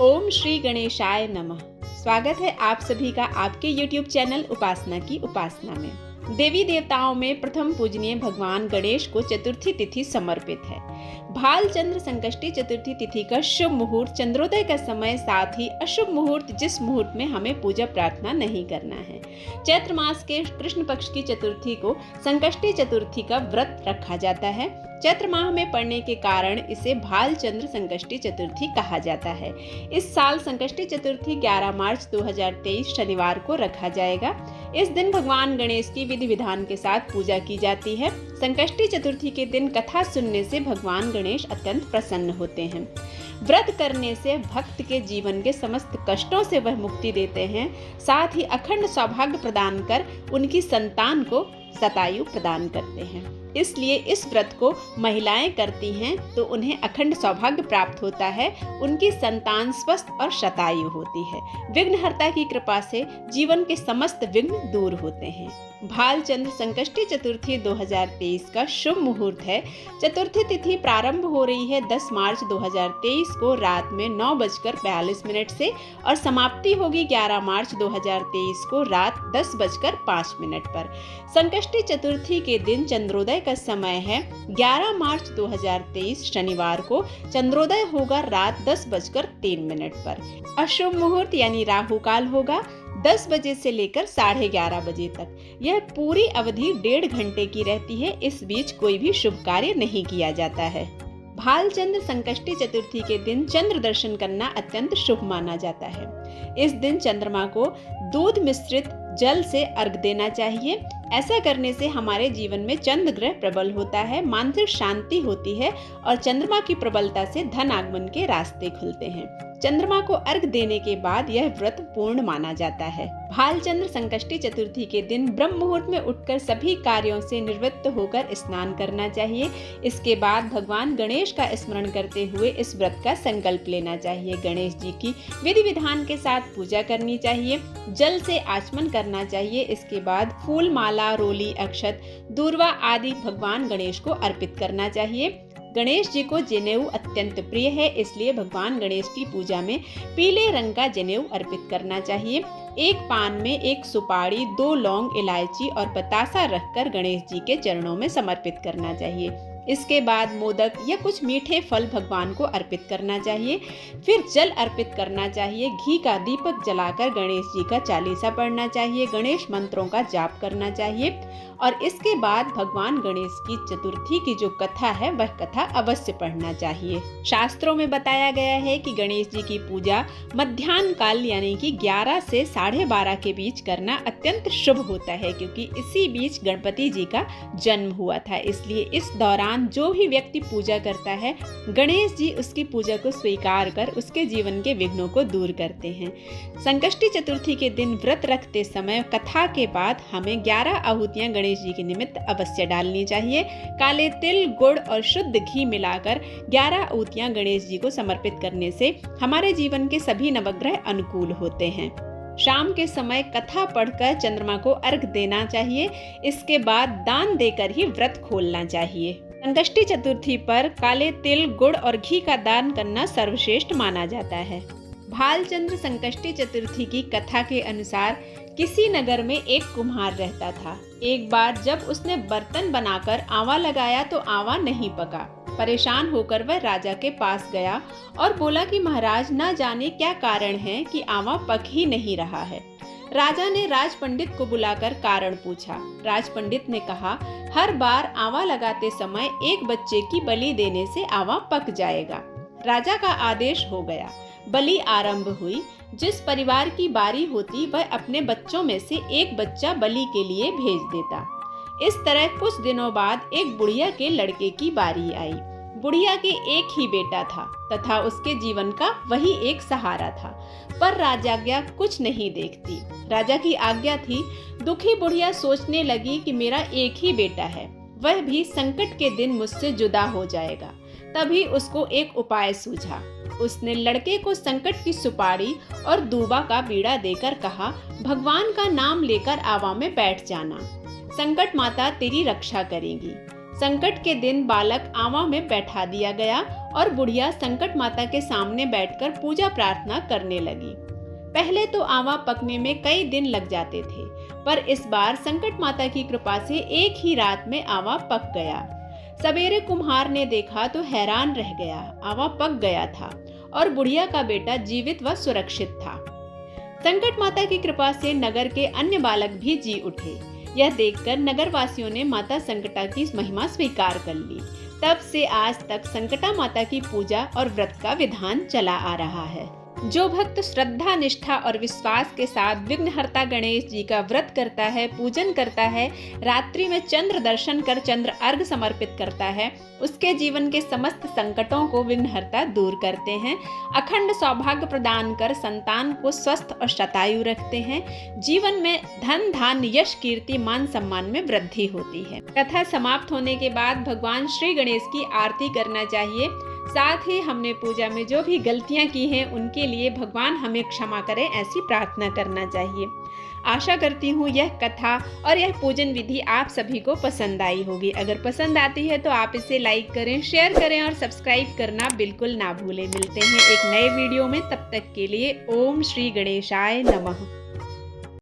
ओम श्री गणेशाय नमः। स्वागत है आप सभी का आपके YouTube चैनल उपासना की उपासना में। देवी देवताओं में प्रथम पूजनीय भगवान गणेश को चतुर्थी तिथि समर्पित है। भालचंद्र संकष्टी चतुर्थी तिथि का शुभ मुहूर्त चंद्रोदय का समय, साथ ही अशुभ मुहूर्त जिस मुहूर्त में हमें पूजा प्रार्थना नहीं करना है। चैत्र मास के कृष्ण पक्ष की चतुर्थी को संकष्टी चतुर्थी का व्रत रखा जाता है। चैत्र माह में पड़ने के कारण इसे भालचंद्र संकष्टी चतुर्थी कहा जाता है। इस साल संकष्टी चतुर्थी 11 मार्च 2023 शनिवार को रखा जाएगा। इस दिन भगवान गणेश की विधि विधान के साथ पूजा की जाती है। संकष्टी चतुर्थी के दिन कथा सुनने से भगवान गणेश अत्यंत प्रसन्न होते हैं। व्रत करने से भक्त के जीवन के समस्त कष्टों से वह मुक्ति देते हैं, साथ ही अखंड सौभाग्य प्रदान कर उनकी संतान को शतायु प्रदान करते हैं। इसलिए इस व्रत को महिलाएं करती हैं तो उन्हें अखंड सौभाग्य प्राप्त होता है, उनकी संतान स्वस्थ और शतायु होती है। विघ्नहर्ता की कृपा से जीवन के समस्त विघ्न दूर होते हैं। भालचंद्र संकष्टी चतुर्थी 2023 का शुभ मुहूर्त है। चतुर्थी तिथि प्रारंभ हो रही है 10 मार्च 2023 को रात में 9:42 से और समाप्ति होगी 11 मार्च 2023 को रात 10:05 पर। संकष्टी चतुर्थी के दिन चंद्रोदय का समय है 11 मार्च 2023 शनिवार को। चंद्रोदय होगा रात 10:03 पर। अशुभ मुहूर्त यानी राहु काल होगा 10 बजे से लेकर 11:30 बजे तक। यह पूरी अवधि 1.5 घंटे की रहती है। इस बीच कोई भी शुभ कार्य नहीं किया जाता है। भालचंद्र संकष्टी चतुर्थी के दिन चंद्र दर्शन करना अत्यंत शुभ माना जाता है। इस दिन चंद्रमा को दूध मिश्रित जल से अर्घ देना चाहिए। ऐसा करने से हमारे जीवन में चंद्र ग्रह प्रबल होता है, मानसिक शांति होती है और चंद्रमा की प्रबलता से धन आगमन के रास्ते खुलते हैं। चंद्रमा को अर्घ देने के बाद यह व्रत पूर्ण माना जाता है। भालचंद्र संकष्टी चतुर्थी के दिन ब्रह्म मुहूर्त में उठकर सभी कार्यों से निवृत्त होकर स्नान करना चाहिए। इसके बाद भगवान गणेश का स्मरण करते हुए इस व्रत का संकल्प लेना चाहिए। गणेश जी की विधि विधान के साथ पूजा करनी चाहिए, जल से आचमन करना चाहिए। इसके बाद फूल, माला, रोली, अक्षत, दूर्वा आदि भगवान गणेश को अर्पित करना चाहिए। गणेश जी को जनेऊ अत्यंत प्रिय है, इसलिए भगवान गणेश की पूजा में पीले रंग का जनेऊ अर्पित करना चाहिए। एक पान में 1 सुपारी, 2 लौंग, इलायची और बतासा रखकर गणेश जी के चरणों में समर्पित करना चाहिए। इसके बाद मोदक या कुछ मीठे फल भगवान को अर्पित करना चाहिए। फिर जल अर्पित करना चाहिए। घी का दीपक जलाकर गणेश जी का चालीसा पढ़ना चाहिए। गणेश मंत्रों का जाप करना चाहिए और इसके बाद भगवान गणेश की चतुर्थी की जो कथा है वह कथा अवश्य पढ़ना चाहिए। शास्त्रों में बताया गया है कि गणेश जी की पूजा मध्याह्न काल यानी कि 11 से 12:30 के बीच करना अत्यंत शुभ होता है, क्योंकि इसी बीच गणपति जी का जन्म हुआ था। इसलिए इस दौरान जो भी व्यक्ति पूजा करता है, गणेश जी उसकी पूजा को स्वीकार कर उसके जीवन के विघ्नों को दूर करते हैं। संकष्टी चतुर्थी के दिन व्रत रखते समय कथा के बाद हमें 11 आहुतियां गणेश जी के निमित्त अवश्य डालनी चाहिए। काले तिल, गुड़ और शुद्ध घी मिलाकर 11 आहुतियां गणेश जी को समर्पित करने से हमारे जीवन के सभी नवग्रह अनुकूल होते हैं। शाम के समय कथा पढ़कर चंद्रमा को अर्घ देना चाहिए। इसके बाद दान देकर ही व्रत खोलना चाहिए। संकष्टी चतुर्थी पर काले तिल, गुड़ और घी का दान करना सर्वश्रेष्ठ माना जाता है। भालचंद्र संकष्टी चतुर्थी की कथा के अनुसार किसी नगर में एक कुम्हार रहता था। एक बार जब उसने बर्तन बनाकर आंवा लगाया तो आंवा नहीं पका। परेशान होकर वह राजा के पास गया और बोला कि महाराज, ना जाने क्या कारण है कि आंवा पक ही नहीं रहा है। राजा ने राज पंडित को बुलाकर कारण पूछा। राज पंडित ने कहा, हर बार आंवा लगाते समय एक बच्चे की बलि देने से आंवा पक जाएगा। राजा का आदेश हो गया। बलि आरंभ हुई। जिस परिवार की बारी होती वह अपने बच्चों में से एक बच्चा बलि के लिए भेज देता। इस तरह कुछ दिनों बाद एक बुढ़िया के लड़के की बारी आई। बुढ़िया के एक ही बेटा था तथा उसके जीवन का वही एक सहारा था, पर राजाज्ञा कुछ नहीं देखती। राजा की आज्ञा थी। दुखी बुढ़िया सोचने लगी कि मेरा एक ही बेटा है, वह भी संकट के दिन मुझसे जुदा हो जाएगा। तभी उसको एक उपाय सूझा। उसने लड़के को संकट की सुपारी और दूबा का बीड़ा देकर कहा, भगवान का नाम लेकर आवा में बैठ जाना, संकट माता तेरी रक्षा करेगी। संकट के दिन बालक आंवा में बैठा दिया गया और बुढ़िया संकट माता के सामने बैठकर पूजा प्रार्थना करने लगी। पहले तो आवा पकने में कई दिन लग जाते थे, पर इस बार संकट माता की कृपा से एक ही रात में आवा पक गया। सवेरे कुम्हार ने देखा तो हैरान रह गया। आवा पक गया था और बुढ़िया का बेटा जीवित व सुरक्षित था। संकट माता की कृपा से नगर के अन्य बालक भी जी उठे। यह देखकर नगरवासियों ने माता संकटा की महिमा स्वीकार कर ली। तब से आज तक संकटा माता की पूजा और व्रत का विधान चला आ रहा है। जो भक्त श्रद्धा, निष्ठा और विश्वास के साथ विघ्नहर्ता गणेश जी का व्रत करता है, पूजन करता है, रात्रि में चंद्र दर्शन कर चंद्र अर्घ समर्पित करता है, उसके जीवन के समस्त संकटों को विघ्नहर्ता दूर करते हैं, अखंड सौभाग्य प्रदान कर संतान को स्वस्थ और शतायु रखते हैं। जीवन में धन, धान्य, यश, कीर्ति, मान सम्मान में वृद्धि होती है। कथा समाप्त होने के बाद भगवान श्री गणेश की आरती करना चाहिए। साथ ही हमने पूजा में जो भी गलतियां की हैं उनके लिए भगवान हमें क्षमा करें, ऐसी प्रार्थना करना चाहिए। आशा करती हूँ यह कथा और यह पूजन विधि आप सभी को पसंद आई होगी। अगर पसंद आती है तो आप इसे लाइक करें, शेयर करें और सब्सक्राइब करना बिल्कुल ना भूलें। मिलते हैं एक नए वीडियो में, तब तक के लिए ओम श्री गणेशाय नमः।